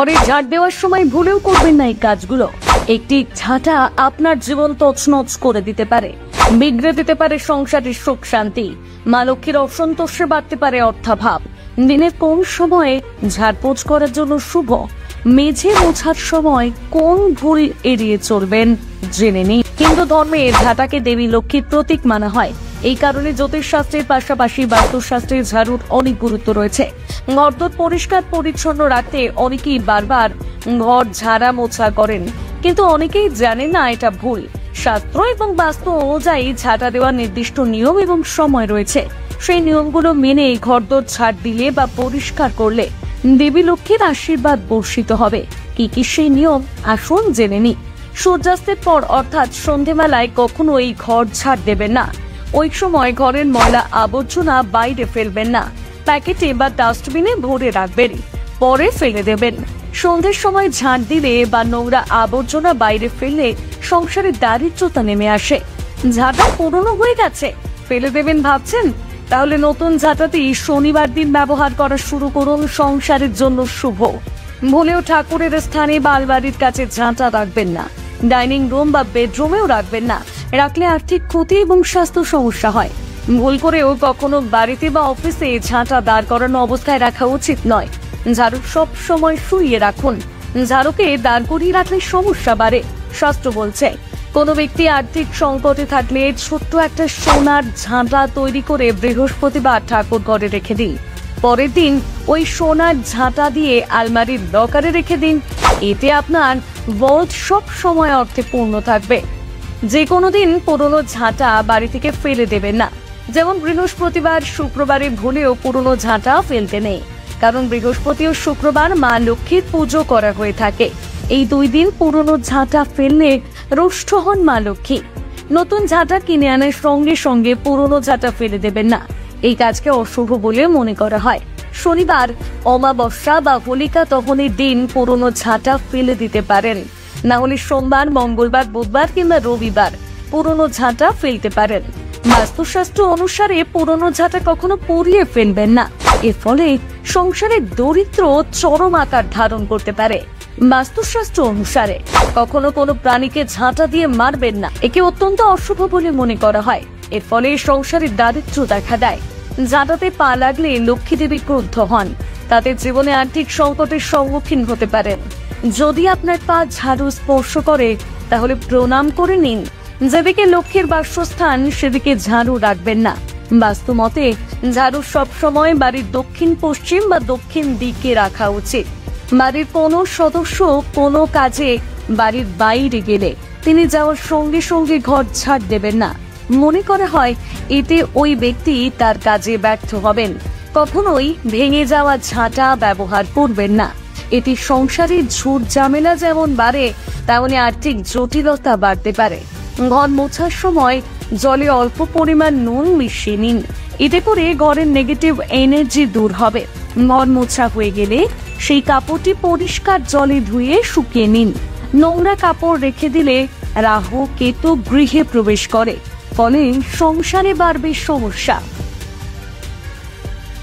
ঘরে ঝাড় দেওয়ার সময় ভুলেও করবেন না এই কাজগুলো। একটি ঝাঁটা আপনার জীবন তছনছ করে দিতে পারে, বিগড়ে দিতে পারে সংসারের সুখ শান্তি, মা লক্ষ্মীর অসন্তোষে বাড়তে পারে অর্থাভাব। দিনের কোন সময়ে ঝাড়পোছ করার জন্য শুভ, মেঝে মোছার সময় কোন ভুল এড়িয়ে চলবেন জেনে নিন। হিন্দু ধর্মে ঝাঁটাকে দেবী লক্ষ্মীর প্রতীক মানা হয়। এই কারণে জ্যোতিষশাস্ত্রের পাশাপাশি বাস্তুশাস্ত্রে ঝাড়ুর অনেক গুরুত্ব রয়েছে। ঘরদোর পরিষ্কার পরিচ্ছন্ন রাখতে অনেকেই বারবার ঘর ঝাড়া মোছা করেন, কিন্তু অনেকেই জানেন না এটা ভুল। শাস্ত্র এবং বাস্তু অনুযায়ী ঝাঁটা দেওয়ার নির্দিষ্ট নিয়ম এবং সময় রয়েছে। সেই নিয়মগুলো মেনে ঘরদোর ঝাড় দিলে বা পরিষ্কার করলে দেবী লক্ষ্মীর আশীর্বাদ বর্ষিত হবে। কি কি সেই নিয়ম আসুন জেনে নিই। সূর্যাস্তের পর অর্থাৎ সন্ধেবেলায় কখনো এই ঘর ঝাড় দেবেন না। ওই সময় ঘরের ময়লা আবর্জনা বাইরে ফেলবেন না, প্যাকেটে বা ডাস্টবিনে ভরে রাখবেন, পরে ফেলে দেবেন। সন্ধ্যের সময় ঝাড় দিলে বা নোংরা আবর্জনা বাইরে ফেললে সংসারে দারিদ্রতা নেমে আসে। ঝাঁটা পুরনো হয়ে গেছে, ফেলে দেবেন ভাবছেন? তাহলে নতুন ঝাঁটাটি শনিবার দিন ব্যবহার করা শুরু করুন, সংসারের জন্য শুভ। ভুলেও ঠাকুরের স্থানে বা আলমারির কাছে ঝাঁটা রাখবেন না। ডাইনিং রুম বা বেডরুমেও রাখবেন না, রাখলে আর্থিক ক্ষতি এবং স্বাস্থ্য সমস্যা হয়। ভুল করেও কখনো বাড়িতে বা অফিসে ঝাঁটা দাঁড় করানো অবস্থায় রাখা উচিত নয়। ঝাড়ু সব সময় শুইয়ে রাখুন। ঝাড়ুকে দাঁড় করিয়ে রাখলে সমস্যা বাড়ে। শাস্ত্র বলছে, কোনো ব্যক্তি আর্থিক সংকটে থাকলে ছোট্ট একটা সোনার ঝাঁটা তৈরি করে বৃহস্পতিবার ঠাকুর ঘরে রেখে দিন। পরের দিন ওই সোনার ঝাঁটা দিয়ে আলমারির লকারে রেখে দিন। এতে আপনার ভল্ট সব সময় অর্থে পূর্ণ থাকবে। যে কোনো দিন পুরনো ঝাঁটা বাড়ি থেকে ফেলে দেবেন না। যেমন বৃহস্পতিবার, শুক্রবারে ভুলেও পুরনো ঝাঁটা ফেলতে নেই, কারণ বৃহস্পতি ও শুক্রবার মা লক্ষ্মীর পুজো করা হয়ে থাকে। এই দুই দিন পুরনো ঝাঁটা ফেললে রুষ্ট হন মা লক্ষ্মী। নতুন ঝাঁটা কিনে আনার সঙ্গে সঙ্গে পুরনো ঝাঁটা ফেলে দেবেন না, এই কাজকে অশুভ বলে মনে করা হয়। শনিবার, অমাবস্যা বা হোলিকা দহনের দিন পুরনো ঝাঁটা ফেলে দিতে পারেন। না হলে সোমবার, মঙ্গলবার, বুধবার কিংবা রবিবার পুরনো ঝাঁটা ফেলতে পারেন। বাস্তুশাস্ত্র অনুসারে পুরনো ঝাঁটা কখনো পুড়িয়ে ফেলবেন না, এর ফলে সংসারে দরিদ্র চরম আকার ধারণ করতে পারে। বাস্তুশাস্ত্র অনুসারে কখনো কোনো প্রাণীকে ঝাঁটা দিয়ে মারবেন না, একে অত্যন্ত অশুভ বলে মনে করা হয়। এর ফলে সংসারে দারিদ্র দেখা দেয়। ঝাঁটাতে পা লাগলে লক্ষ্মী দেবী ক্রুদ্ধ হন, তাদের জীবনে আর্থিক সংকটের সম্মুখীন হতে পারেন। যদি আপনার পা ঝাড়ু স্পর্শ করে তাহলে প্রণাম করে নিন। যেদিকে লক্ষ্মীর বাসস্থান সেদিকে ঝাড়ু রাখবেন না। বাস্তু মতে ঝাড়ু সবসময় বাড়ির দক্ষিণ পশ্চিম বা দক্ষিণ দিকে রাখা উচিত। বাড়ির কোনো সদস্য কোনো কাজে বাড়ির বাইরে গেলে তিনি যাওয়ার সঙ্গে সঙ্গে ঘর ঝাড় দেবেন না। মনে করা হয় এতে ওই ব্যক্তি তার কাজে ব্যর্থ হবেন। কখনোই ভেঙে যাওয়া ঝাঁটা ব্যবহার করবেন না। এটি সংসারের ঝুট ঝামেলা যেমন বাড়ে, তেমনি আর্থিক জটিলতা বাড়তে পারে। ঘর মোছার সময় জলে অল্প পরিমাণ নুন মিশিয়ে নিন, এতে করে ঘরের নেগেটিভ এনার্জি দূর হবে। ঘর মোছা হয়ে গেলে সেই কাপড়টি পরিষ্কার জলে ধুয়ে শুকিয়ে নিন। নোংরা কাপড় রেখে দিলে রাহু কেতু গৃহে প্রবেশ করে, ফলে সংসারে বাড়বে সমস্যা।